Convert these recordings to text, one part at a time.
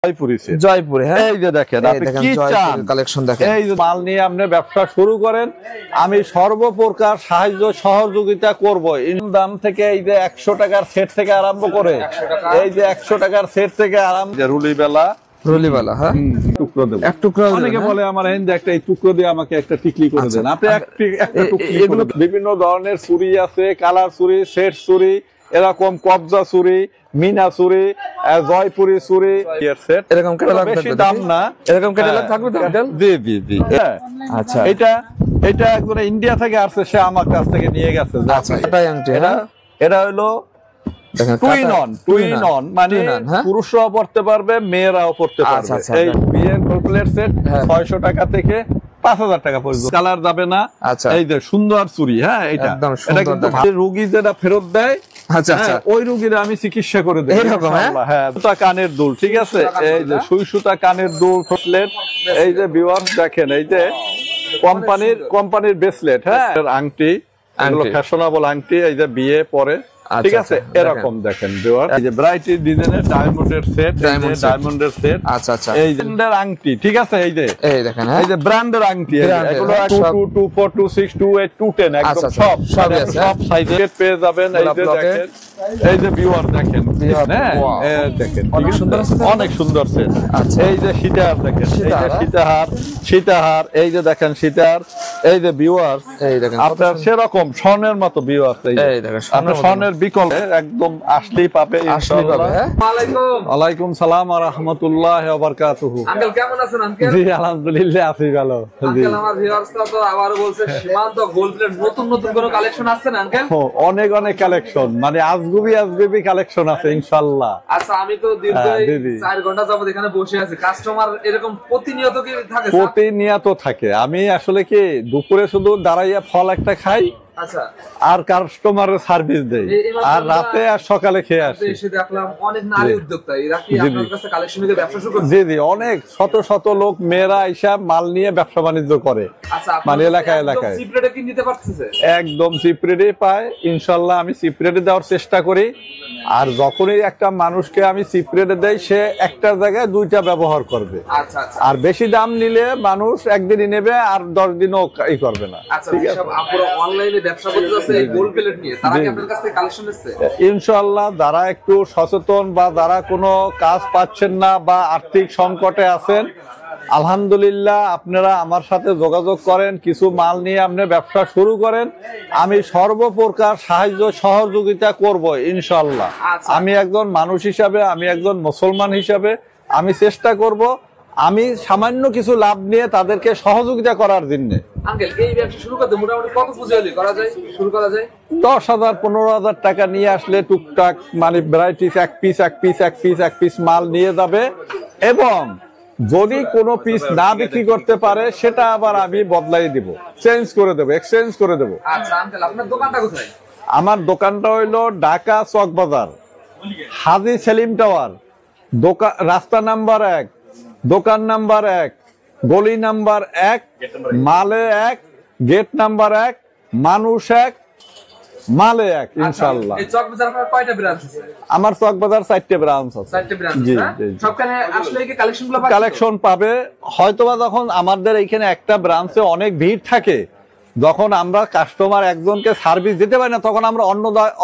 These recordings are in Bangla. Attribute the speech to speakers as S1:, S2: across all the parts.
S1: জয়পুরে হ্যাঁ, এই যে দেখেন আপনি কি চান
S2: কালেকশন দেখেন।
S1: এই যে মাল নিয়ে আপনি ব্যবসা শুরু করেন, আমি সর্বপ্রকার সাহায্য সহযোগিতা করব। দাম থেকে এই যে 100 টাকার সেট থেকে আরম্ভ করে এই যে 100 টাকার সেট থেকে আরম্ভ
S2: রুলিবালা হ্যাঁ,
S1: টুকরো দেব
S2: এক টুকরো।
S1: অনেকে বলে আমার একটা এই টুকরো দিয়ে আমাকে একটা টিকলি করে দেন, আপনি একটা টুকলি করে দেন। বিভিন্ন ধরনের ছুরি আছে, কালার ছুরি, সেট ছুরি, এরকম কবজা ছুরি, মিনা ছুরি, জয়পুরি ছুরি, সেট
S2: এরকম ক্যাটালগ
S1: বেশি দাম না,
S2: এরকম ক্যাটালগ থাকবে তো আঙ্কেল?
S1: জি জি জি হ্যাঁ।
S2: আচ্ছা,
S1: এটা একজন ইন্ডিয়া থেকে আসছে, সে আমার কাছ থেকে নিয়ে গেছে।
S2: আচ্ছা, এটাই আংটি।
S1: এটা হলো টু ইন অন, মানে পুরুষরাও পড়তে পারবে, মেয়েরাও পড়তে পারবে। এই বিয়ের গোল্ড সেট 600 টাকা থেকে 5000 টাকা পর্যন্ত। কালার যাবে না। এই যে সুন্দর চুরি, হ্যাঁ এটা কিন্তু রোগী যেটা ফেরত দেয়,
S2: আচ্ছা আচ্ছা,
S1: ওই রোগীর আমি চিকিৎসা করে দেব এরকম। হ্যাঁ, সুতা কানের দুল, ঠিক আছে, এই যে সুই সুতা কানের দুল, ব্রেসলেট, এই যে ভিউয়ার্স দেখেন, এই যে কোম্পানির ব্রেসলেট, হ্যাঁ, আংটি, এগুলো ফ্যাশনেবল আংটি, এই যে বিয়ে পরে, ঠিক আছে, এরকম দেখেন ভিউয়ার্স, এই যে ব্রাইটি ডিজাইনের ডায়মন্ডের সেট, ডায়মন্ডের সেট,
S2: আচ্ছা আচ্ছা,
S1: এই যে ব্র্যান্ডের আংটি, ঠিক আছে, এই যে
S2: এই দেখেন,
S1: এই যে ব্র্যান্ডের আংটি, এগুলো 22, 24, 26, 28, 210 একদম সব সাইজে পেয়ে যাবেন। এই যে দেখেন, এই যে ভিউয়ার দেখেন, হ্যাঁ দেখেন অনেক সুন্দর সেট। এই যে সীতাহার দেখেন, এই যে সীতাহার, এই যে দেখেন সীতাহার, এই যে ভিউয়ার, এই দেখেন আপনার সেরকম স্বর্ণের মতো ভিউয়ার, এই দেখেন আপনার স্বর্ণের বিকল্প একদম আসলেই পাবে ইনশাআল্লাহ। ওয়ালাইকুম সালাম ওয়া রাহমাতুল্লাহি ওয়া বারাকাতুহু।
S3: আঙ্কেল কেমন আছেন আঙ্কেল?
S1: জি আলহামদুলিল্লাহ আছি ভালো।
S3: আঙ্কেল আমার ভিউয়ার্সরা তো আবারো বলছে সীমান্ত গোল্ড প্লেট নতুন কোন কালেকশন আছে না আঙ্কেল?
S1: অনেক কালেকশন, মানে আজগুবি কালেকশন আছে ইনশাআল্লাহ।
S3: আচ্ছা, আমি তো দীর্ঘ 4 ঘন্টা যাবত এখানে বসে আছি, কাস্টমার এরকম প্রতিনিয়ত কি থাকে?
S1: প্রতিনিয়ত থাকে। আমি আসলে কি দুপুরে শুধু দাঁড়াইয়া ফল একটা খাই,
S3: আচ্ছা,
S1: আর কাস্টমারের সার্ভিস দেই, আর রাতে আর সকালে খেয়ে আসি।
S3: এসে দেখলাম অনেক নারী উদ্যোক্তা, এরা কি আপনার কাছে কালেকশন নিয়ে ব্যবসা শুরু করছে?
S1: জি অনেক শত লোক, মেয়েরা এসে মাল নিয়ে ব্যবসা বাণিজ্য করে।
S3: আচ্ছা,
S1: মানে এলাকায়
S3: চিপ রেটে কি নিতে পারতেছে?
S1: একদম চিপ রেটে পায় ইনশাআল্লাহ। আমি চিপ রেটে দেওয়ার চেষ্টা করি, আর যখনই একটা মানুষকে আমি চিপ রেটে দেই, সে একটা জায়গায় দুইটা ব্যবহার করবে।
S3: আচ্ছা আচ্ছা,
S1: আর বেশি দাম নিলে মানুষ একদিনই নেবে আর 10 দিনও ই করবে না।
S3: আচ্ছা, সব আপুরা অনলাইনে ব্যবসা করতে আছে এই গোল্ড প্লেট নিয়ে, তারা কি আপনার কাছ থেকে কালেকশন নিচ্ছে?
S1: ইনশাআল্লাহ যারা একটু সচেতন বা যারা কোনো কাজ পাচ্ছেন না বা আর্থিক সংকটে আছেন, আলহামদুলিল্লাহ আপনারা আমার সাথে যোগাযোগ করেন, কিছু মাল নিয়ে আপনি ব্যবসা শুরু করেন, আমি সর্বপ্রকার সাহায্য সহযোগিতা করব ইনশাআল্লাহ। আমি একজন মানুষ হিসাবে, আমি একজন মুসলমান হিসাবে আমি চেষ্টা করব, আমি সামান্য কিছু লাভ নিয়ে তাদেরকে সহযোগিতা করার জন্য।
S3: আঙ্কেল এই ব্যবসা শুরু করতে মোটামুটি কত পুঁজি হলে শুরু করা যায়?
S1: 10,000 15,000 টাকা নিয়ে আসলে টুকটাক, মানে ভ্যারাইটিস এক পিস মাল নিয়ে যাবে, এবং যদি কোনো পিস না বিক্রি করতে পারে সেটা আবার আমি বদলাই দিব, চেঞ্জ করে দেবো, এক্সচেঞ্জ করে দেবো।
S3: আচ্ছা আঙ্কেল, আপনার দোকানটা কোথায়?
S1: আমার দোকানটা হইলো ঢাকা চক বাজার, হাজী সেলিম টাওয়ার, দোকান রাস্তা নাম্বার 1, দোকান নাম্বার 1, গলি নাম্বার 1, মালে 1, গেট নাম্বার 1, মানুষ 1, মালে 1 ইনশাআল্লাহ।
S3: এই চক বাজার আপনার কয়টা ব্রাঞ্চ আছে?
S1: আমার চক বাজার 4টে ব্রাঞ্চ আছে।
S3: 4টে ব্রাঞ্চ, জি সবখানে আসলে কি
S1: কালেকশন পাবে। হয়তোবা যখন আমাদের এইখানে একটা ব্রাঞ্চে অনেক ভিড় থাকে, যখন আমরা কাস্টমার একজনকে সার্ভিস দিতে পারি না, তখন আমরা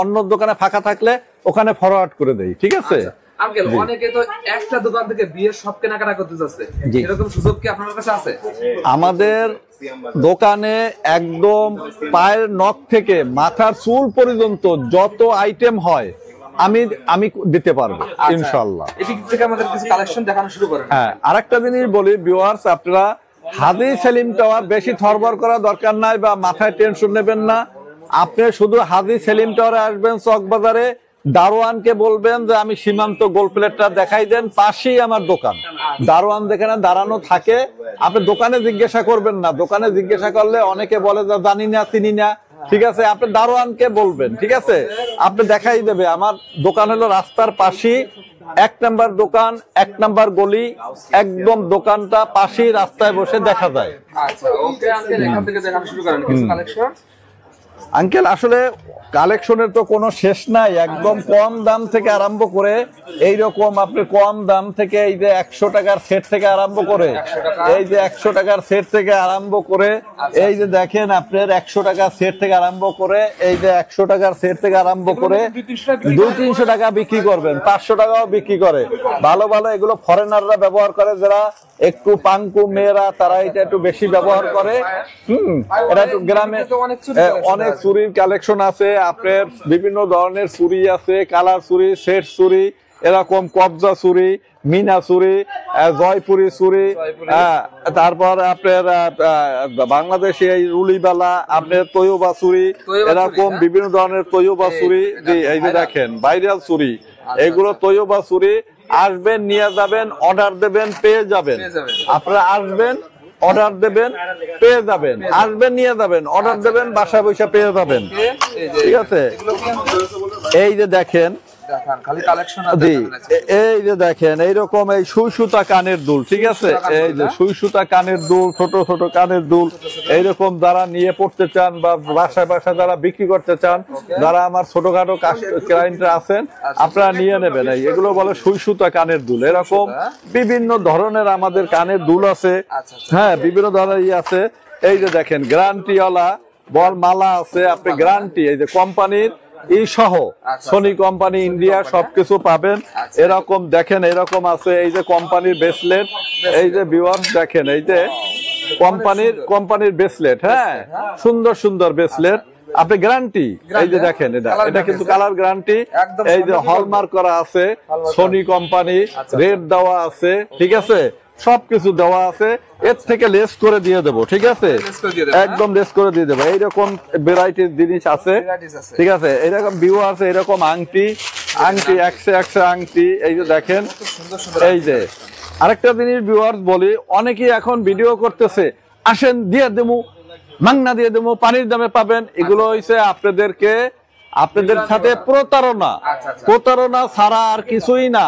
S1: অন্য দোকানে ফাঁকা থাকলে ওখানে ফরওয়ার্ড করে দেই, ঠিক আছে।
S3: আঙ্কেল অনেকে তো একটা দোকান থেকে বিয়ের সব কেনাকাটা করতে যাচ্ছে, এরকম সুযোগ কি আপনার কাছে আছে? আমাদের
S1: দোকানে একদম পায়ের নখ থেকে মাথার চুল পর্যন্ত যত আইটেম হয় আমি দিতে পারবো ইনশাআল্লাহ।
S3: এদিক থেকে আমাদের কিছু কালেকশন দেখানো শুরু করেন।
S1: হ্যাঁ, আরেকটা জিনিস বলি ভিউয়ার্স, আপনারা হাজী সেলিম টাওয়ার বেশি থরবর করা দরকার নাই বা মাথায় টেনশন নেবেন না। আপনি শুধু হাজী সেলিম টাওয়ারে আসবেন, চক বাজারে দারোয়ানকে বলবেন যে আমি সীমান্ত গোল্ড প্লেটটা দেখাই দেন, পাশেই আমার দোকান। দারোয়ান যেখানে দাঁড়ানো থাকে, আপনি দোকানে জিজ্ঞাসা করবেন না, দোকানে জিজ্ঞাসা করলে অনেকে বলে যে জানি না, চিনি না, ঠিক আছে, আপনি দারোয়ানকে বলবেন, ঠিক আছে, আপনি দেখাই দেবে। আমার দোকান হলো রাস্তার পাশেই, 1 নাম্বার দোকান, 1 নাম্বার গলি, একদম দোকানটা পাশেই, রাস্তায় বসে দেখা যায়।
S3: আচ্ছা ওকে আঙ্কেল, এখান থেকে দেখানো শুরু করেন কিছু কালেকশন।
S1: আঙ্কেল আসলে কালেকশনের তো কোনো শেষ নাই, একদম কম দাম থেকে আরম্ভ করে এইরকম আপনি কম দাম থেকে এই যে 100 টাকার সেট থেকে আরম্ভ করে এই যে 100 টাকার সেট থেকে আরম্ভ করে এই যে দেখেন আপনার 100 টাকার সেট থেকে আরম্ভ করে এই যে 100 টাকার সেট থেকে আরম্ভ করে 200-300 টাকা বিক্রি করবেন, 500 টাকাও বিক্রি করে। ভালো ভালো এগুলো ফরেনাররা ব্যবহার করে, যারা একটু পাঙ্কু মেয়েরা তারা এটা একটু বেশি ব্যবহার করে। এটা একটু গ্রামে অনেক চুরির কালেকশন আছে, আপনার বিভিন্ন ধরনের চুরি আছে, কালার চুরি, সেট চুরি, এরকম কবজা চুরি, মিনা চুরি, জয়পুরি চুরি, তারপর আপনার বাংলাদেশে এই রুলিবালা, আপনার তৈয়বা চুরি, এরকম বিভিন্ন ধরনের তৈয়বা চুরি। এই যে দেখেন ভাইরাল চুরি, এগুলো তৈয়বা চুরি। আসবেন, নিয়ে যাবেন, অর্ডার দেবেন, পেয়ে যাবেন। আপনারা আসবেন, অর্ডার দেবেন, পেয়ে যাবেন। আসবেন, নিয়ে যাবেন, অর্ডার দেবেন, বাসায় বসে পেয়ে যাবেন। ঠিক আছে, এই যে দেখেন, এই যে দেখেন এইরকম এই সুই সুতা কানের দুল। ঠিক আছে, এই যে সুই সুতা কানের দুল, ছোট ছোট কানের দুল, এইরকম যারা নিয়ে পড়তে চান বা বাসায় বাসায় যারা বিক্রি করতে চান, যারা আমার ছোটখাটো ক্লায়েন্ট আছেন, আপনারা নিয়ে নেবেন। এগুলো বলে সুই সুতা কানের দুল। এরকম বিভিন্ন ধরনের আমাদের কানের দুল আছে। হ্যাঁ, বিভিন্ন ধরনের আছে। এই যে দেখেন গ্যারান্টিওয়ালা বল মালা আছে, আপনি গ্যারান্টি, এই যে কোম্পানির এই সহ সোনি কোম্পানি ইন্ডিয়া সবকিছু পাবেন। এরকম দেখেন, এরকম আছে এই যে কোম্পানির ব্রেসলেট, এই যে ভিউয়ার্স দেখেন এই যে কোম্পানির ব্রেসলেট। হ্যাঁ, সুন্দর সুন্দর ব্রেসলেট, আপনি গ্যারান্টি। এই যে দেখেন, এটা কিন্তু কালার গ্যারান্টি। এই যে হলমার্ক করা আছে, সোনি কোম্পানি, রেট দেওয়া আছে। ঠিক আছে, সবকিছু দেওয়া আছে, এর থেকে লেস করে দিয়ে দেবো। ঠিক আছে, একদম লেস করে দিয়ে দেবো। এইরকম ভ্যারাইটির জিনিস আছে। ঠিক আছে, এইরকম ভিউ আছে, এরকম আংটি একশো আংটি। এই যে দেখেন, এই যে আরেকটা জিনিস ভিউয়ার্স বলি, অনেকেই এখন ভিডিও করতেছে, আসেন দিয়ে দেবো, মাংনা দিয়ে দেবো, পানির দামে পাবেন। এগুলো হইছে আপনাদের সাথে প্রতারণা ছাড়া আর কিছুই না।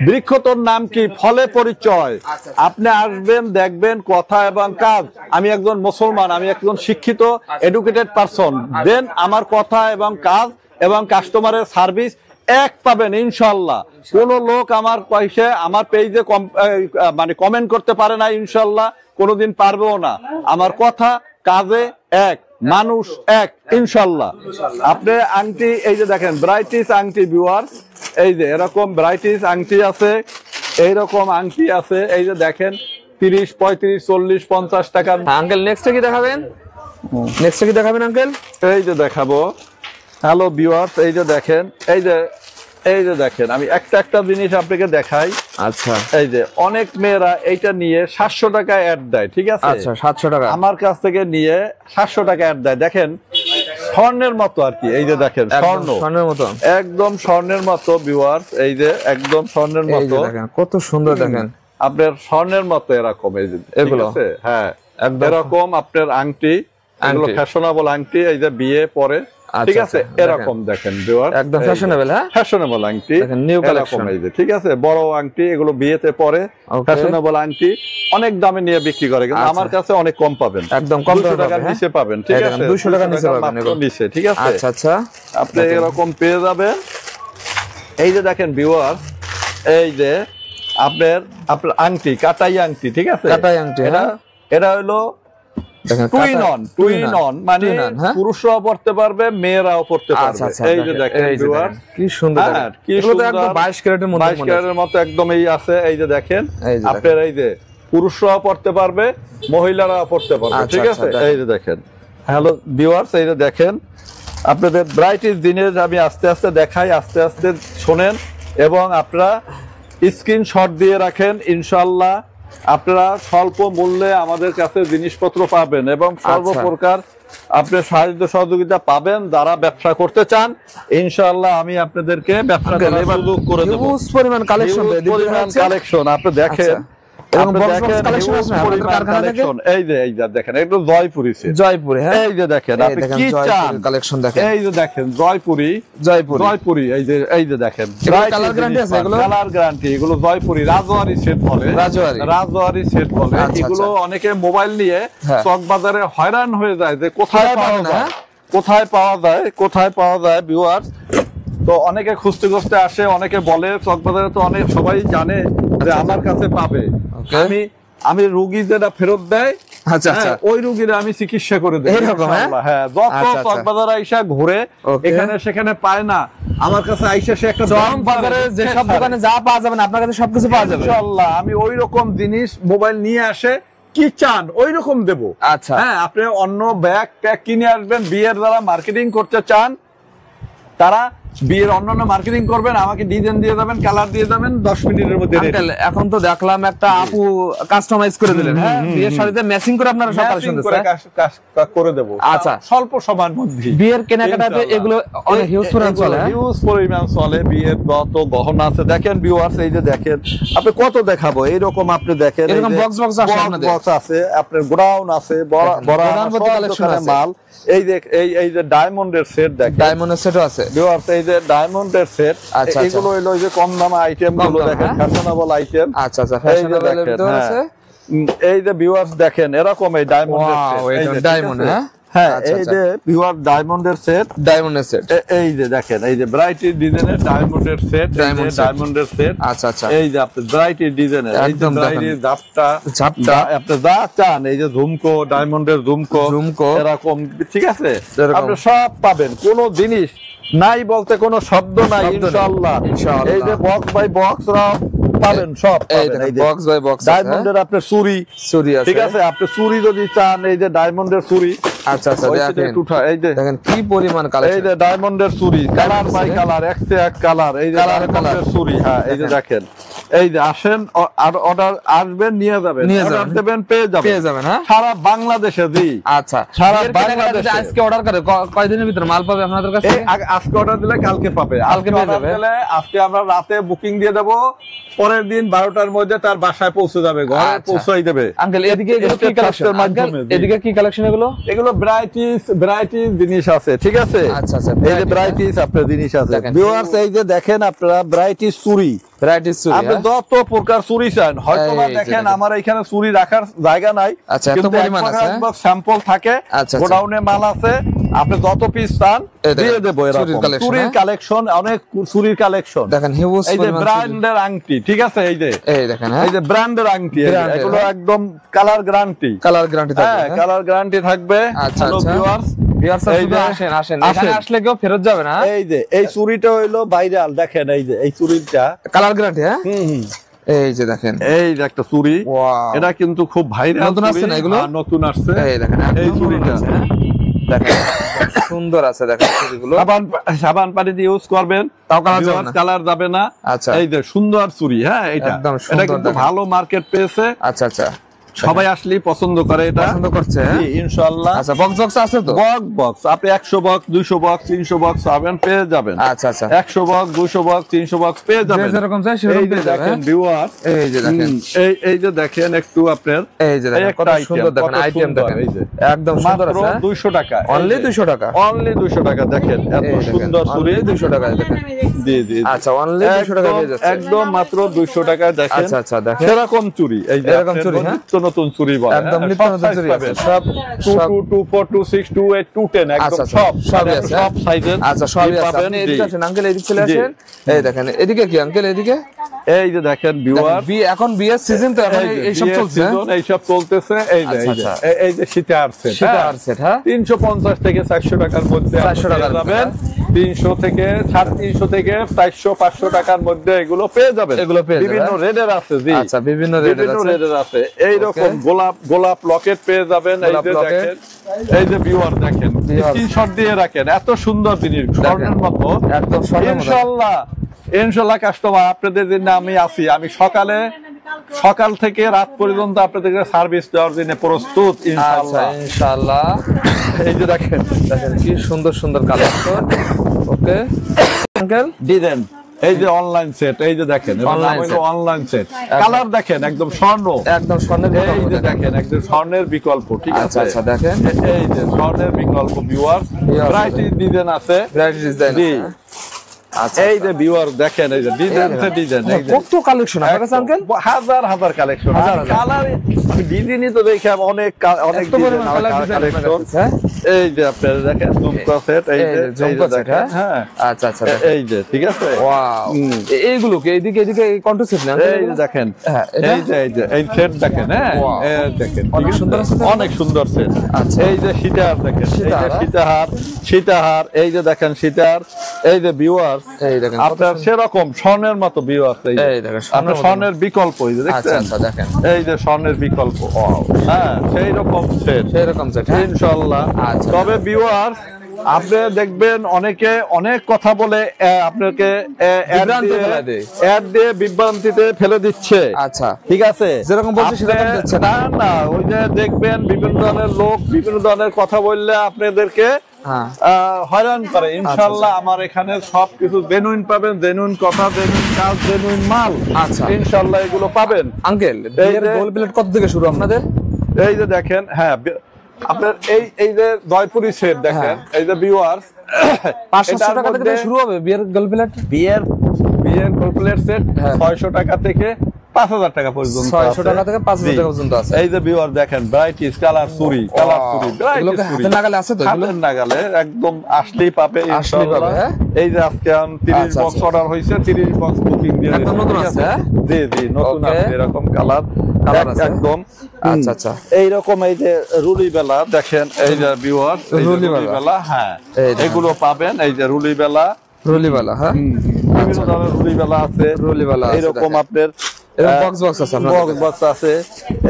S1: বৃক্ষতর নাম কি, ফলে পরিচয়। আপনি আসবেন, দেখবেন কথা এবং কাজ। আমি একজন মুসলমান, আমি একজন শিক্ষিত এডুকেটেড পারসন, দেন আমার কথা এবং কাজ এবং কাস্টমারের সার্ভিস এক পাবেন ইনশাল্লাহ। কোন লোক আমার পয়সা আমার পেজে মানে কমেন্ট করতে পারে না, ইনশাল্লাহ কোনোদিন পারবেও না। আমার কথা কাজে এক, মানুষ এক, ইনশাল্লাহ। আপনি আংটি, এই যে দেখেন ব্রাইটিস আংটি ভিউয়ার্স, এই যে এরকম ব্রাইটিস আংটি আছে, এইরকম আংটি আছে। এই যে দেখেন 30, 35, 40, 50 টাকা।
S2: আঙ্কেল নেক্সট কি দেখাবেন? আঙ্কেল
S1: এই যে দেখাবো। হ্যালো ভিউয়ার্স, এই যে দেখেন, এই যে দেখেন, আমি একটা জিনিস আপনাকে দেখাই।
S2: আচ্ছা,
S1: এই যে অনেক মেয়েরা এইটা নিয়ে 700 টাকা অ্যাড দেয়। ঠিক আছে,
S2: আচ্ছা 700 টাকা
S1: আমার কাছ থেকে নিয়ে 700 টাকা অ্যাড দেয়। দেখেন স্বর্ণের মতো আর কি। এই যে দেখেন
S2: স্বর্ণের মতো,
S1: একদম স্বর্ণের মতো ভিউয়ার্স। এই যে একদম স্বর্ণের মতো,
S2: কত সুন্দর দেখেন,
S1: আপনার স্বর্ণের মতো এরকম। এই যে এগুলো, হ্যাঁ এরকম আপনার আংটি, এগুলো ফ্যাশনেবল আংটি। এই যে বিয়ে পরে, ঠিক আছে, এরকম দেখেন ভিউয়ার্স,
S2: একদম ফ্যাশনেবল। হ্যাঁ,
S1: ফ্যাশনেবল আংটি,
S2: নিউ
S1: কালেকশন। এই যে ঠিক আছে, বড় আংটি, এগুলো বিয়েতে পরে, ফ্যাশনেবল আংটি। অনেক দামে নিয়ে বিক্রি করে, কিন্তু আমার কাছে অনেক কম পাবেন,
S2: একদম কম
S1: 200 টাকার নিচে পাবেন। ঠিক আছে,
S2: 200 টাকার নিচে পাবেন
S1: নিচে। ঠিক আছে,
S2: আচ্ছা আচ্ছা,
S1: আপনি এরকম পেয়ে যাবেন। এই যে দেখেন ভিউয়ার্স, এই যে আপনার আংটি, কাটাই আংটি। ঠিক আছে,
S2: কাটাই আংটি।
S1: এটা হলো টুইন অন, মানে পুরুষরাও পড়তে পারবে, মেয়েরাও পড়তে পারবে। এই যে দেখেন
S2: কি সুন্দর,
S1: কি সুন্দর,
S2: 22 ক্যারেটের
S1: মতো একদম এই আছে। এই যে দেখেন আপনার, এই যে পুরুষরাও পড়তে পারবে, মহিলারাও পড়তে পারবে। ঠিক আছে, এই যে দেখেন। হ্যালো ভিউয়ার্স, এই যে দেখেন আপনাদের ব্রাইটিস দিনের আমি আস্তে আস্তে দেখাই, আস্তে আস্তে শোনেন এবং আপনারা স্ক্রিনশট দিয়ে রাখেন। ইনশাআল্লাহ আপনারা স্বল্প মূল্যে আমাদের কাছে জিনিসপত্র পাবেন এবং সর্বপ্রকার আপনি সাহায্য সহযোগিতা পাবেন। যারা ব্যবসা করতে চান, ইনশাআল্লাহ আমি আপনাদেরকে ব্যবসা করার সুযোগ করে দেব।
S2: হিউজ পরিমাণ কালেকশন
S1: আপনি দেখেন,
S2: এরকম
S1: আপনি
S2: box
S1: দেখেন,
S2: collection আছে না
S1: huge
S2: আপনাদের
S1: পরিমাণ
S2: কারখানা থেকে?
S1: collection। এই যে দেখেন, একটু জয়পুরি set।
S2: জয়পুরে, হ্যাঁ
S1: এই যে দেখেন,
S2: এই
S1: আপনি
S2: দেখেন
S1: কি চান?
S2: কালেকশন দেখেন,
S1: এই যে দেখেন জয়পুরি,
S2: জয়পুরি
S1: এই যে দেখেন,
S2: এগুলো colour guarantee আছে এগুলো?
S1: Colour guarantee. এগুলো জয়পুরি রাজওয়ারি সেট বলে, রাজওয়ারি সেট বলে।
S2: আচ্ছা,
S1: এগুলো অনেকে মোবাইল নিয়ে
S2: হ্যাঁ।
S1: চক বাজারে হয়রান হয়ে যায় যে কোথায়
S2: কোথায়
S1: পাওয়া
S2: পাবেন,
S1: যায়,
S2: হ্যাঁ?
S1: কোথায় পাওয়া যায় ভিউয়ার্স। তো অনেকে খুঁজতে খুঁজতে আসে, অনেকে বলে চক বাজারে তো অনেক সবাই জানে যে আমার কাছে পাবে।
S2: Okay.
S1: আমি রুগী যেটা ফেরত দেয়,
S2: আচ্ছা আচ্ছা
S1: হ্যাঁ, ওই রুগীরা আমি চিকিৎসা করে দেই
S2: এইরকম, হ্যাঁ?
S1: ইনশাআল্লাহ। হ্যাঁ, যত
S2: আচ্ছা, আচ্ছা।
S1: চকবাজার আইসা ঘুরে
S2: Okay.
S1: এখানে সেখানে পায় না, আমার কাছে আইসা সে একটা দাম
S2: বাজারে যে সব দোকানে যা পাওয়া যাবে না আপনার কাছে সবকিছু পাওয়া যাবে
S1: ইনশাআল্লাহ। আমি ওই রকম জিনিস মোবাইল নিয়ে আসে, কি চান ওই রকম দেবো।
S2: আচ্ছা
S1: হ্যাঁ, আপনি অন্য ব্যাগ ট্যাগ কিনে আসবেন, বিয়ের দ্বারা মার্কেটিং করতে চান, তারা বিয়ের অন্যান্য মার্কেটিং করবেন, আমাকে ডিজাইন দিয়ে যাবেন, কালার দিয়ে যাবেন, 10 মিনিটের মধ্যে ready।
S2: আঙ্কেল এখন তো দেখলাম একটা আপু কাস্টমাইজ করে দিলেন, হ্যাঁ বিয়ের শাড়িতে ম্যাচিং করে আপনারা সব কালেকশন
S1: Matching করে কাজ করে দেবো।
S2: আচ্ছা।
S1: স্বল্প সময়ের মধ্যে
S2: বিয়ের কেনাকাটাতে এগুলো অনেক হিউজ পরিমাণ চলে, হ্যাঁ?
S1: হিউজ পরিমাণ চলে। বিয়ের যত গহনা আছে দেখেন ভিউয়ার্স, এই যে দেখেন, আপনি কত দেখাবো, এইরকম আপনি দেখেন,
S2: এরকম box আছে আপনাদের?
S1: বক্স আছে, আপনার গোডাউন আছে, বড়
S2: গোডাউন ভর্তি collection আছে।
S1: মাল। এই যে ডায়মন্ডের সেট দেখেন,
S2: ডায়মন্ডের সেটও আছে।
S1: ভিউয়ার্স এই যে ডায়মন্ডের সেট,
S2: আচ্ছা,
S1: এগুলো হলো ওই যে কম দামে আইটেম গুলো
S2: দাম,
S1: দেখেন,
S2: হ্যাঁ?
S1: Fashionable item.
S2: আচ্ছা আচ্ছা
S1: এই যে
S2: ফ্যাশনেবল
S1: দেখেন,
S2: ভিতর আছে।
S1: এই যে ভিউয়ার্স দেখেন, এরকম এই ডায়মন্ডের
S2: Wow,
S1: সেট,
S2: এটা diamond, হ্যাঁ?
S1: হ্যাঁ,
S2: আচ্ছা,
S1: এই
S2: আচ্ছা।
S1: যে ভিউয়ার ডায়মন্ডের সেট,
S2: ডায়মন্ডের সেট।
S1: এই যে দেখেন, এই যে ব্রাইটি ডিজাইনের ডায়মন্ডের সেট,
S2: Diamond set।
S1: ডায়মন্ডের সেট।
S2: আচ্ছা আচ্ছা
S1: এই যে আপনি ব্রাইটি ডিজাইনের, এই যে
S2: একদম
S1: ব্রাইটি
S2: দেখেন।
S1: জাপটা আপনি যা চান, এই যে ঝুমকো, ডায়মন্ডের ঝুমকো এরকম, ঠিক আছে,
S2: এরকম।
S1: আপনি সব পাবেন, কোন জিনিস নাই বলতে কোনো শব্দ নাই ইনশাআল্লাহ।
S2: ইনশাআল্লাহ।
S1: এই যে বক্স বাই বক্স পাবেন, সব
S2: এই
S1: পাবেন। এই যে
S2: বক্স বাই বক্স
S1: ডায়মন্ডের আপনার চুরি,
S2: চুরি আছে,
S1: ঠিক আছে, আপনি চুরি যদি চান, এই যে ডায়মন্ডের চুরি।
S2: আচ্ছা আচ্ছা
S1: ওই সেটা
S2: দেখেন
S1: একটু এই যে
S2: দেখেন কি পরিমাণ
S1: এই
S2: কালেকশন।
S1: যে ডায়মন্ডের চুরি, কালার বাই কালার, এক সে এক কালার, এই যে
S2: Colour
S1: ডায়মন্ডের চুরি। হ্যাঁ, এই যে দেখেন, এই যে আসেন, আর অর্ডার আসবেন, নিয়ে যাবেন, অর্ডার দেবেন, পেয়ে যাবেন,
S2: হ্যাঁ?
S1: সারা বাংলাদেশে। জি,
S2: আচ্ছা
S1: সারা
S2: বিয়ের কেনাকাটা যদি
S1: বাংলাদেশে।
S2: আজকে অর্ডার করে কয়দিনের ভিতরে মাল পাবে আপনাদের কাছে?
S1: এই আজকে অর্ডার দিলে কালকে পাবে,
S2: কালকে পেয়ে
S1: order
S2: যাবে।
S1: দিলে আজকে আমরা রাতে বুকিং দিয়ে দেবো, পরের দিন 12টার মধ্যে তার বাসায় পৌঁছে যাবে, ঘরে
S2: আচ্ছা।
S1: পৌঁছাই দেবে।
S2: আঙ্কেল এদিকে এগুলো কি
S1: State
S2: কালেকশন?
S1: Trust এর মাধ্যমে, জি।
S2: এদিকে কি কালেকশন এগুলো?
S1: এগুলো ভ্যারাইটিস জিনিস আছে, ঠিক আছে।
S2: আচ্ছা আচ্ছা
S1: এই যে ভ্যারাইটিস আপনার জিনিস আছে
S2: দেখেন।
S1: ভিউয়ার্স, এই যে দেখেন আপনারা ভ্যারাইটিস চুরি,
S2: ভ্যারাইটিস চুরি,
S1: আপনি
S2: হ্যাঁ?
S1: যত প্রকার চুরি চান, হয়তো বা
S2: এই যে
S1: দেখেন
S2: দেখেন।
S1: আমার এখানে চুরি রাখার জায়গা নাই,
S2: আচ্ছা, এত
S1: কিন্তু
S2: পরিমাণ আছে,
S1: স্যাম্পল থাকে,
S2: আচ্ছা, আচ্ছা।
S1: গোডাউনে মাল আছে, আপনি যত পিস চান
S2: এই দেখেন,
S1: দিয়ে দেবো।
S2: চুরির
S1: এরকম
S2: collection,
S1: চুরির
S2: হ্যাঁ?
S1: কালেকশন, অনেক চুরির কালেকশন।
S2: দেখেন হিউজ
S1: এই যে
S2: পরিমাণ চুরি।
S1: ব্র্যান্ডের আংটি, ঠিক আছে, এই যে
S2: এই দেখেন, হ্যাঁ?
S1: এই যে ব্র্যান্ডের আংটি, এই যে,
S2: Branded,
S1: এগুলো
S2: হ্যাঁ?
S1: একদম কালার গ্যারান্টি,
S2: কালার গ্যারান্টি থাকবে,
S1: হ্যাঁ,
S2: হ্যাঁ?
S1: কালার গ্যারান্টি থাকবে।
S2: আচ্ছা,
S1: হ্যালো
S2: আচ্ছা।
S1: ভিউয়ার্স,
S2: ভিউয়ার্স
S1: এই
S2: শুধু
S1: যে,
S2: আসেন
S1: আসেন।
S2: এখানে আসলে কেউ ফেরত যাবে না।
S1: এই যে এই চুরিটা হইলো ভাইরাল, দেখেন এই যে এই চুরিটা,
S2: কালার গ্যারান্টি, হ্যাঁ?
S1: হুম,
S2: এই যে দেখেন,
S1: এই যে একটা চুরি,
S2: ওয়াও
S1: এটা কিন্তু খুব ভাইরাল,
S2: নতুন আসছে না এগুলো?
S1: নতুন আসছে।
S2: এই দেখেন
S1: এই
S2: একদম
S1: চুরিটা।
S2: নতুন আছে, হ্যাঁ? দেখেন সুন্দর আছে, দেখেন চুরিগুলো।
S1: সাবান পানি দিয়ে ইউজ করবেন,
S2: তাও কালার যাবে না?
S1: কালার যাবে না।
S2: আচ্ছা।
S1: এই যে সুন্দর চুরি, হ্যাঁ, এটা
S2: একদম
S1: এটা
S2: সুন্দর,
S1: কিন্তু
S2: দেখেন।
S1: ভালো মার্কেট পেয়েছে,
S2: আচ্ছা আচ্ছা
S1: সবাই আসলেই পছন্দ করে এটা,
S2: পছন্দ করছে, হ্যাঁ?
S1: জি, ইনশাআল্লাহ।
S2: আচ্ছা বক্স বক্স আছে তো?
S1: বক্স আপনি 100 বক্স, 200 বক্স, 300 বক্স পাবেন, পেয়ে যাবেন।
S2: আচ্ছা আচ্ছা
S1: 100 বক্স, 200 বক্স, 300 বক্স পেয়ে যাবেন।
S2: যেরকম চাই
S1: এই
S2: সেরকম
S1: যে
S2: পেয়ে যাবে,
S1: দেখেন
S2: হ্যাঁ?
S1: ভিউয়ার,
S2: এই যে দেখেন,
S1: এই যে দেখেন একটু আপনার,
S2: এই যে দেখেন
S1: একটা
S2: কত
S1: item,
S2: সুন্দর, দেখেন
S1: কত
S2: আইটেম
S1: সুন্দর,
S2: দেখেন
S1: এই যে।
S2: একদম সুন্দর
S1: মাত্র
S2: আছে, হ্যাঁ?
S1: 200 টাকা,
S2: অনলি 200 টাকা,
S1: অনলি 200 টাকা, দেখেন এত
S2: এই দেখেন,
S1: সুন্দর চুরি,
S2: only 200 টাকায় দেখেন।
S1: জি জি,
S2: আচ্ছা অনলি 200 টাকা পেয়ে যাচ্ছে।
S1: একদম মাত্র 200 টাকা, দেখেন।
S2: আচ্ছা আচ্ছা দেখেন
S1: সেরকম চুরি, এই যে
S2: এরকম
S1: আপনার
S2: চুরি, হ্যাঁ?
S1: নিত্য নতুন চুরি বলে,
S2: একদম
S1: হ্যাঁ,
S2: নিত্য
S1: সব
S2: নতুন
S1: size
S2: চুরি
S1: পাবেন,
S2: আছে,
S1: সব
S2: সব
S1: 22, 24, 26, 28, 210
S2: আচ্ছা,
S1: একদম
S2: আচ্ছা,
S1: সব
S2: সবই আছে,
S1: সব সাইজের
S2: আচ্ছা সবই আছে।
S1: পাবেন।
S2: আপনি
S1: জি।
S2: এদিকে আসেন আঙ্কেল, এদিকে চলে
S1: জি।
S2: আসেন। এই দেখেন এদিকে কি আঙ্কেল, এদিকে
S1: এই যে দেখেন ভিউয়ার,
S2: এখন বিয়ের সিজন তো এখন এইসব চলছে, হ্যাঁ?
S1: এইসব চলতেছে, এই যে
S2: আচ্ছা,
S1: এই যে,
S2: আচ্ছা।
S1: এই যে শীতে আসছে,
S2: সেটা আর সেট, হ্যাঁ?
S1: 350 থেকে 400 টাকার মধ্যে
S2: 400 টাকার
S1: যাবেন, 300 থেকে 350 থেকে 400 500 টাকার মধ্যে এগুলো পেয়ে যাবেন।
S2: এগুলো পেয়ে যাবেন,
S1: বিভিন্ন রেডের আছে, জি,
S2: আচ্ছা বিভিন্ন রেটের আছে,
S1: রেডের আছে। এই রকম গোলাপ লকেট পেয়ে যাবেন, এই
S2: গোলাপ
S1: যে
S2: লকেট।
S1: দেখেন, এই যে ভিউয়ার দেখেন,
S2: Viewers।
S1: স্ক্রিনশট দিয়ে রাখেন, এত সুন্দর জিনিস, স্বর্ণের মতো,
S2: একদম স্বর্ণের মতো।
S1: ইনশাআল্লাহ কাস্টমার আপনাদের জন্য আমি আছি, আমি সকাল থেকে রাত পর্যন্ত আপনাদের সার্ভিস দেওয়ার জন্য প্রস্তুত,
S2: আচ্ছা
S1: ইনশাআল্লাহ।
S2: ইনশাআল্লাহ।
S1: এই যে দেখেন
S2: দেখেন কি সুন্দর সুন্দর কালেকশন। ওকে আঙ্কেল
S1: ডিজাইন, এই যে অনলাইন সেট, এই যে দেখেন অনলাইন সেট, কালার দেখেন একদম স্বর্ণ,
S2: একদম স্বর্ণের
S1: এই
S2: বিকল্প
S1: যে
S2: দেখেন।
S1: দেখেন একদম স্বর্ণের বিকল্প, ঠিক
S2: আচ্ছা
S1: আছে?
S2: আচ্ছা দেখেন
S1: এই যে স্বর্ণের বিকল্প ভিউয়ার্স, ভ্যারাইটি ডিজাইন আছে,
S2: ভ্যারাইটি ডিজাইন
S1: জি।
S2: আচ্ছা
S1: এই যে ভিউয়ার দেখেন, এই যে ডিজাইন এই যে
S2: কত কালেকশন আপনার কাছে আঙ্কেল?
S1: হাজার হাজার কালেকশন,
S2: হাজার হাজার।
S1: কালার ডিজাইনই তো দেখে অনেক অনেক
S2: এত পরিমাণ কালার
S1: কালেকশন।
S2: হ্যাঁ
S1: এই যে আপনারা দেখেন ঝুমকা সেট, এই যে
S2: ঝুমকা সেট,
S1: দেখেন, হ্যাঁ
S2: আচ্ছা আচ্ছা
S1: এই যে, ঠিক আছে?
S2: ওয়াও, এইগুলো কি এইদিকে এইদিকে কন্ট্রো সেট না?
S1: এই যে দেখেন,
S2: হ্যাঁ, এটা?
S1: এই যে এই সেট দেখেন, হ্যাঁ
S2: Wow.
S1: এই দেখেন,
S2: অনেক
S1: ঠিক আছে?
S2: সুন্দর আছে তো?
S1: অনেক সুন্দর সেট।
S2: আচ্ছা।
S1: এই যে সীতাহার দেখেন, এই যে
S2: সীতাহার,
S1: সীতাহার, এই যে দেখেন সীতাহার, এই যে ভিউয়ার,
S2: এই দেখেন
S1: আপনার সেরকম স্বর্ণের মতো ভিউয়ার,
S2: এই দেখেন
S1: আপনার স্বর্ণের বিকল্প, এই যে
S2: আচ্ছা
S1: দেখছেন,
S2: আচ্ছা দেখেন
S1: এই যে স্বর্ণের বিকল্প, হ্যাঁ সেই রকম সেট
S2: সেই রকম সেট, হ্যাঁ
S1: ইনশাআল্লাহ।
S2: আচ্ছা।
S1: তবে ভিউয়ার্স আপনি দেখবেন অনেকে অনেক কথা বলে আপনাকে
S2: বিভ্রান্তি ফেলে দেয়।
S1: অ্যাড দিয়ে বিভ্রান্তিতে ফেলে দিচ্ছে,
S2: আচ্ছা
S1: ঠিক আছে?
S2: যেরকম বলছে সেরকম
S1: আপনি-
S2: দিচ্ছে না।
S1: না না, ওই যে দেখবেন বিভিন্ন ধরনের লোক বিভিন্ন ধরনের কথা বললে আপনাদেরকে
S2: হ্যাঁ
S1: হয়রান করে। ইনশাআল্লাহ আমার এখানে সবকিছু জেনুইন পাবেন, জেনুইন কথা, জেনুইন কাজ, জেনুইন মাল,
S2: আচ্ছা।
S1: ইনশাআল্লাহ এগুলো পাবেন।
S2: আঙ্কেল
S1: এই
S2: বিয়ের
S1: যে-
S2: গোল প্লেট কত থেকে শুরু আপনাদের?
S1: এই যে দেখেন, হ্যাঁ আপনার এই যে জয়পুরি সেট দেখেন, এই যে ভিউয়ার্স
S2: 500 টাকা থেকে শুরু হবে বিয়ের গোল প্লেট?
S1: বিয়ের গোল্ড সেট
S2: হ্যাঁ।
S1: 600 টাকা থেকে 5000 টাকা পর্যন্ত
S2: 600 টাকা
S1: আছে।
S2: থেকে 5000
S1: জি।
S2: টাকা পর্যন্ত আছে।
S1: এই যে ভিউয়ার দেখেন, ব্রাইটিস কালার চুরি,
S2: এগুলো কি হাতে নাগালে আছে তো এগুলো?
S1: হাতের নাগালে একদম আসলেই পাবে
S2: আসলেই পাবে,
S1: ইনশাআল্লাহ।
S2: হ্যাঁ?
S1: এই যে আজকে 30
S2: আচ্ছা,
S1: বক্স
S2: আচ্ছা।
S1: অর্ডার হইছে, 30 বক্স বুকিং দিয়ে
S2: একদম
S1: দিয়েছি,
S2: নতুন
S1: ঠিক
S2: আছে, হ্যাঁ?
S1: জি জি নতুন
S2: Okay.
S1: আছে, এরকম কালার
S2: আছে।
S1: একদম।
S2: আচ্ছা, আচ্ছা।
S1: এইরকম এই যে রুলি বেলা দেখেন, এই যে ভিউয়ার
S2: রুলি বেলা।
S1: হ্যাঁ
S2: এই দেখেন।
S1: এগুলো পাবেন, এই যে রুলি বেলা,
S2: রুলিওয়ালা, হ্যাঁ
S1: বিভিন্ন ধরনের রুলি বেলা আছে,
S2: রুলিওয়ালা আছে,
S1: এইরকম
S2: দেখেন।
S1: আপনার
S2: এরকম বক্স আছে আপনাদের
S1: বক্স আছে,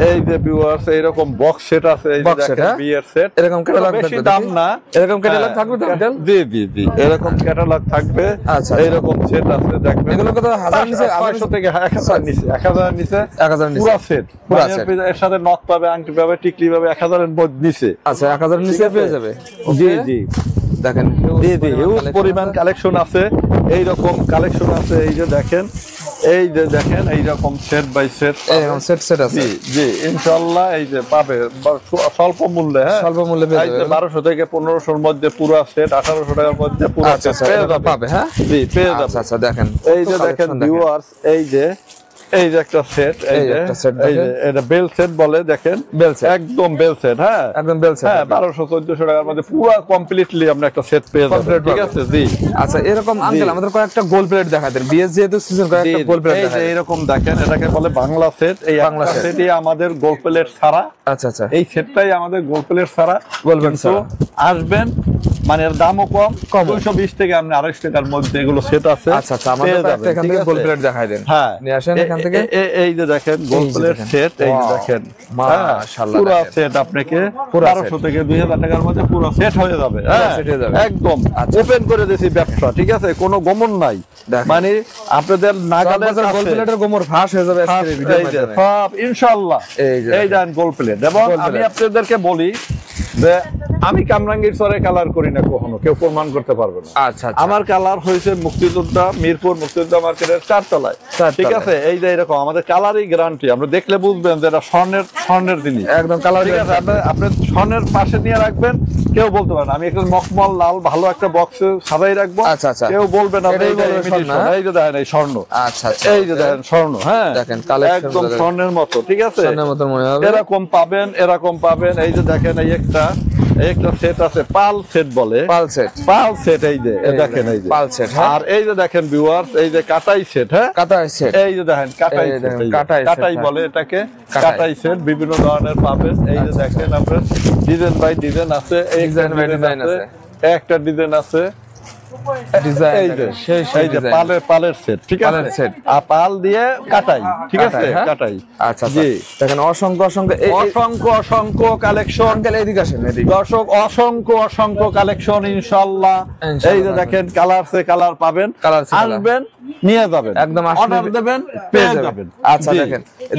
S1: এই যে ভিউয়ার্স এইরকম বক্স সেট আছে, এই যে
S2: Box set,
S1: দেখেন
S2: হ্যাঁ?
S1: বিয়ের সেট,
S2: এরকম ক্যাটালগ
S1: বেশি
S2: থাকবে
S1: দাম না,
S2: এরকম ক্যাটালগ
S1: হ্যাঁ,
S2: থাকবে তো আঙ্কেল?
S1: জি জি জি এরকম ক্যাটালগ থাকবে,
S2: আচ্ছা।
S1: এইরকম সেট আছে দেখবেন।
S2: এগুলো কত হাজার নিচে?
S1: 500 থেকে 1000 নিচে, 1000 নিচে
S2: 1000 নিচে।
S1: পুরো সেট,
S2: পুরা
S1: মানে
S2: set।
S1: এর সাথে নথ পাবে, আংটি পাবে, টিকলি পাবে, 1000 এর নিচে।
S2: আচ্ছা 1000 নিচে
S1: ঠিক আছে?
S2: পেয়ে যাবে।
S1: জি
S2: Okay?
S1: জি
S2: দেখেন
S1: জি জি হিউজ পরিমাণ কালেকশন আছে, এইরকম কালেকশন আছে, এই যে দেখেন, এই যে দেখেন এইরকম সেট বাই সেট,
S2: এরকম সেট আছে
S1: জি জি ইনশাআল্লাহ এই যে পাবে স্বল্প মূল্যে, হ্যাঁ
S2: স্বল্প মূল্যে পেয়ে
S1: এই যে
S2: যাবে।
S1: 1200 থেকে 1500 এর মধ্যে পুরো সেট, 1800 টাকার মধ্যে পুরো
S2: আচ্ছা
S1: সেট
S2: আচ্ছা
S1: পেয়ে
S2: এরকম
S1: যাবে,
S2: পাবে, হ্যাঁ
S1: জি পেয়ে
S2: আচ্ছা
S1: যাবে।
S2: আচ্ছা দেখেন
S1: এই যে দেখেন ভিউয়ার্স, এই যে একটা সেট, এই
S2: এই
S1: যে
S2: একটা set
S1: এই যে
S2: দেখেন।
S1: এটা বেল সেট বলে, দেখেন
S2: বেল সেট
S1: একদম বেল সেট, হ্যাঁ
S2: একদম বেল সেট
S1: হ্যাঁ 1200-1400 টাকার মধ্যে পুরো কমপ্লিটলি আমরা একটা সেট পেয়ে যাবেন,
S2: Complete
S1: ঠিক
S2: পাবে।
S1: আছে? জি
S2: আচ্ছা এরকম আঙ্কেল আমাদের কয়েকটা গোল প্লেট দেখা দেন, বিএস যেহেতু সিজন কয়েকটা গোল প্লেট
S1: এই
S2: দেখা
S1: যে
S2: দেন।
S1: এরকম দেখেন, এটাকে বলে বাংলা সেট, এই
S2: বাংলা
S1: বাংলা
S2: set।
S1: সেটই আমাদের গোল্ড প্লেট ছাড়া,
S2: আচ্ছা আচ্ছা
S1: এই সেটটাই আমাদের গোল্ড প্লেট ছাড়া,
S2: Gold plate
S1: কিন্তু
S2: ছাড়া।
S1: আসবেন মানে এর দামও কম, 220 থেকে আপনি 250 টাকার মধ্যে এগুলো সেট আছে,
S2: আচ্ছা আচ্ছা আমাদের
S1: পেয়ে
S2: কয়েকটা
S1: যাবেন,
S2: এখান
S1: ঠিক
S2: থেকে গোল
S1: আছে?
S2: প্লেট দেখাই দেন।
S1: হ্যাঁ
S2: নিয়ে আসেন এখান থেকে।
S1: এই যে দেখেন গোল্ড
S2: এই যে
S1: প্লেট
S2: দেখেন।
S1: সেট, এই যে
S2: Wow,
S1: দেখেন
S2: মাশাআল্লাহ
S1: পুরো
S2: দেখেন।
S1: সেট আপনাকে
S2: পুরা
S1: 1200 থেকে 2000 টাকার মধ্যে পুরো সেট হয়ে যাবে, হ্যাঁ
S2: set হয়ে যাবে।
S1: একদম
S2: আচ্ছা।
S1: ওপেন করে দিয়েছি ব্যবসা, ঠিক আছে? কোনো গমন নাই,
S2: দেখেন।
S1: মানে আপনাদের নাগালের
S2: গোল
S1: কাছে
S2: প্লেটের গোমর ফাঁস হয়ে যাবে আজকের এই ভিডিওর
S1: এই যে
S2: মাধ্যমে।
S1: সব ইনশাআল্লাহ
S2: এই যে
S1: এই দেন গোল্ড প্লেট। এবং
S2: Gold
S1: আমি
S2: plate।
S1: আপনাদেরকে বলি যে আমি কামরাঙ্গীর চরে কালার করি না, কখনো কেউ প্রমাণ করতে পারবে না।
S2: আচ্ছা আচ্ছা
S1: আমার কালার হয়েছে মুক্তিযোদ্ধা মিরপুর মুক্তিযোদ্ধা মার্কেটের 4 তলায়, ঠিক আছে? এই যে এরকম আমাদের কালারই গ্যারান্টি, আমরা দেখলে বুঝবেন যে এটা স্বর্ণের জিনিস,
S2: একদম কালার
S1: ঠিক আছে? আপনি স্বর্ণের পাশে নিয়ে রাখবেন, কেউ বলতে পারে না। আমি একটা মখমল লাল ভালো একটা বক্সে সাজাই রাখবো,
S2: আচ্ছা, আচ্ছা।
S1: কেউ বলবে না যে
S2: এটাই
S1: এটা
S2: বলবে
S1: imitation,
S2: স্বর্ণ, হ্যাঁ?
S1: এই যে দেখেন এই স্বর্ণ,
S2: আচ্ছা আচ্ছা
S1: এই যে দেখেন স্বর্ণ, হ্যাঁ
S2: দেখেন collection
S1: একদম
S2: দেখেন।
S1: স্বর্ণের মতো, ঠিক আছে?
S2: স্বর্ণের মতো মনে হবে।
S1: এরকম পাবেন, এরকম পাবেন। এই যে দেখেন এই একটা সেট আছে, পাল সেট বলে,
S2: পাল সেট
S1: পাল সেট, এই যে
S2: এই
S1: দেখেন, এই যে
S2: পাল set, হ্যাঁ?
S1: আর এই যে দেখেন ভিউয়ার্স, এই যে কাটাই সেট, হ্যাঁ
S2: কাটা সেট
S1: এই যে দেখেন কাটাই
S2: এই যে
S1: সেট,
S2: দেখেন,
S1: এই যে
S2: কাটাই set,
S1: কাটাই
S2: হ্যাঁ।
S1: বলে এটাকে,
S2: কাটাই।
S1: কাটাই সেট বিভিন্ন ধরনের পাবেন। এই যে দেখেন আপনার ডিজাইন বাই ডিজাইন আছে,
S2: Design by design আছে।
S1: একটা ডিজাইন আছে,
S2: ডিজাইন
S1: এই যে
S2: সেই
S1: এই যে পালের সেট, ঠিক আছে?
S2: পালের set।
S1: আর পাল দিয়ে কাটাই, ঠিক আছে?
S2: কাটাই, হ্যাঁ?
S1: কাটাই,
S2: আচ্ছা
S1: জি।
S2: দেখেন অসংখ্য অসংখ্য
S1: অসংখ্য কালেকশন,
S2: আঙ্কেল এইদিকে আসেন এদিকে।
S1: দর্শক অসংখ্য কালেকশন ইনশাআল্লাহ।
S2: ইনশাআল্লাহ।
S1: এই যে দেখেন কালার পাবেন,
S2: Colour সে colour।
S1: আসবেন নিয়ে যাবেন,
S2: একদম আসলে
S1: অর্ডার দেবেন পেয়ে যাবেন।
S2: আচ্ছা
S1: জি।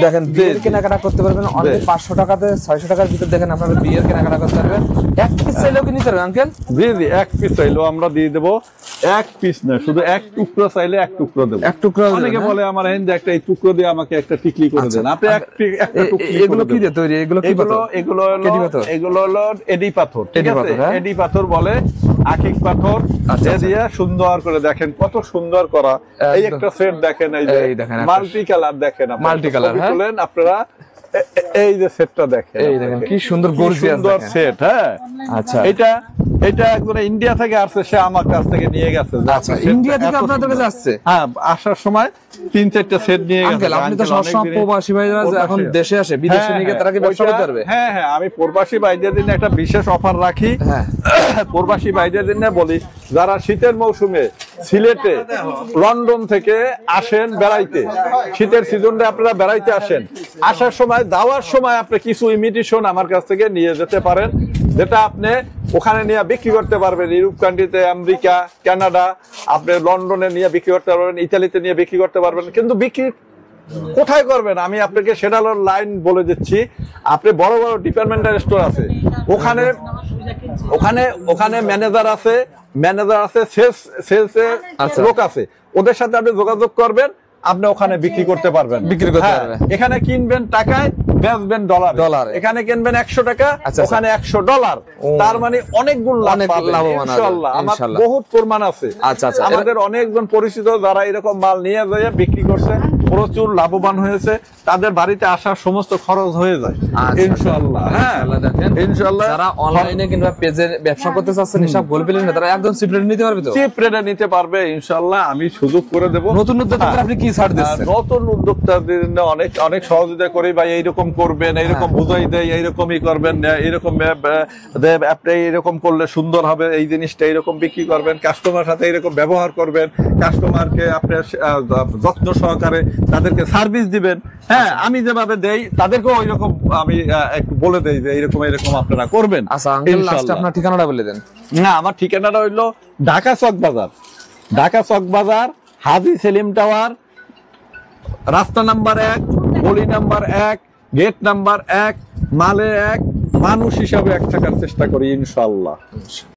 S2: দেখেন বিয়ের
S1: জি।
S2: কেনাকাটা করতে পারবেন অনলি 500 টাকাতে 600 টাকার ভিতর দেখেন আপনারা বিয়ের কেনাকাটা করতে পারবেন। এক পিস চাইলেও কি নিতে পারবেন আঙ্কেল?
S1: জি জি এক পিস চাইলেও আমরা দিয়ে দেবো, এক পিস না, শুধু এক টুকরো চাইলে এক টুকরো দেবো।
S2: এক টুকরো দেবেন,
S1: অনেকে
S2: হ্যাঁ?
S1: বলে আমার হেন্দে একটা এই টুকরো দিয়ে আমাকে একটা টিকলি করে দেন, আপনি একটা টুকলি
S2: এগুলো কি দিয়ে তৈরি? এগুলো কি পাথর?
S1: এগুলো হলো এডি পাথর, ঠিক
S2: এডি
S1: আছে?
S2: পাথর, হ্যাঁ?
S1: এডি পাথর বলে, আকিক পাথর।
S2: আচ্ছা,
S1: এ দিয়ে সুন্দর করে দেখেন, কত সুন্দর করা। এই
S2: একদম।
S1: একটা সেট দেখেন, এই যে
S2: এই দেখেন একটা
S1: মাল্টি কালার দেখেন,
S2: মাল্টি কালার, হ্যাঁ?
S1: আপনারা এই যে সেটটা দেখেন,
S2: এই দেখেন কি সুন্দর গর্জিয়াস
S1: সুন্দর সেট। হ্যাঁ,
S2: আচ্ছা
S1: এটা একজন ইন্ডিয়া থেকে আসছে, সে আমার কাছ থেকে নিয়ে গেছে।
S2: আচ্ছা, ইন্ডিয়া থেকে আপনাদের কাছে আসছে?
S1: হ্যাঁ, আসার সময় 3-4টা সেট নিয়ে গেছে।
S2: আঙ্কেল, আপনি তো সবসময় প্রবাসী ভাইরা এখন দেশে আসে, বিদেশে নিয়ে গিয়ে তারা কি ব্যবসা করতে পারবে?
S1: হ্যাঁ হ্যাঁ, আমি প্রবাসী ভাইদের জন্য একটা বিশেষ অফার রাখি।
S2: হ্যাঁ,
S1: প্রবাসী ভাইদের জন্য বলি, যারা শীতের মৌসুমে সিলেটে লন্ডন থেকে আসেন বেড়াইতে, শীতের সিজনে আপনারা বেড়াইতে আসেন, আসার সময় যাওয়ার সময় আপনি কিছু ইমিটেশন আমার কাছ থেকে নিয়ে যেতে পারেন, যেটা আপনি ওখানে নিয়ে বিক্রি করতে পারবেন। ইউরোপ কান্ট্রিতে, আমেরিকা, কানাডা, আপনি লন্ডনে নিয়ে বিক্রি করতে পারবেন, ইতালিতে নিয়ে বিক্রি করতে পারবেন। কিন্তু বিক্রি কোথায় করবেন আমি আপনাকে সেটা লাইন বলে দিচ্ছি। আপনি বড় বড় ডিপার্টমেন্টাল স্টোর আছে, ওখানে ম্যানেজার আছে, সেলস লোক আছে, ওদের সাথে আপনি যোগাযোগ করবেন, আপনি ওখানে বিক্রি করতে পারবেন। এখানে কিনবেন টাকায়, বেচবেন ডলার। এখানে কিনবেন 100 টাকা, ওখানে $100। তার মানে অনেক গুণ লাভবান ইনশাআল্লাহ। আমার বহুত প্রমাণ আছে। আমাদের অনেকজন পরিচিত যারা এরকম মাল নিয়ে যায় বিক্রি করছে, প্রচুর লাভবান হয়েছে, তাদের বাড়িতে আসার সমস্ত খরচ হয়ে যায় ইনশাআল্লাহ। হ্যাঁ, ইনশাআল্লাহ।
S2: যারা অনলাইনে কিংবা পেজে ব্যবসা করতে চাচ্ছেন, হিসাব গোল পেলেন না, তারা একদম চিপ রেটে নিতে পারবে তো?
S1: চিপ রেটে নিতে পারবে ইনশাআল্লাহ, আমি সুযোগ করে দেব।
S2: নতুন উদ্যোক্তাদের আপনি কি ছাড় দিচ্ছেন?
S1: নতুন উদ্যোক্তাদের অনেক সহযোগিতা করি ভাই, এইরকম করবেন, এইরকম বুঝাই দেয়, এইরকমই করবেন, এইরকম আপনি এইরকম করলে সুন্দর হবে, এই জিনিসটা এইরকম বিক্রি করবেন, কাস্টমার সাথে এইরকম ব্যবহার করবেন, কাস্টমারকে আপনি যত্ন সহকারে তাদেরকে সার্ভিস দিবেন। হ্যাঁ, আমি যেভাবে দেই তাদেরকেও ওই রকম আমি একটু বলে দেই যে এইরকম আপনারা করবেন।
S2: আচ্ছা আঙ্কেল, লাস্ট আপনার ঠিকানাটা বলে দেন।
S1: না, আমার ঠিকানাটা হইলো ঢাকা চক বাজার, হাজী সেলিম টাওয়ার, রাস্তা নাম্বার 1, গলি নাম্বার 1, গেট নাম্বার 1, মালে 1, মানুষ হিসাবে 1 থাকার চেষ্টা করি ইনশাআল্লাহ।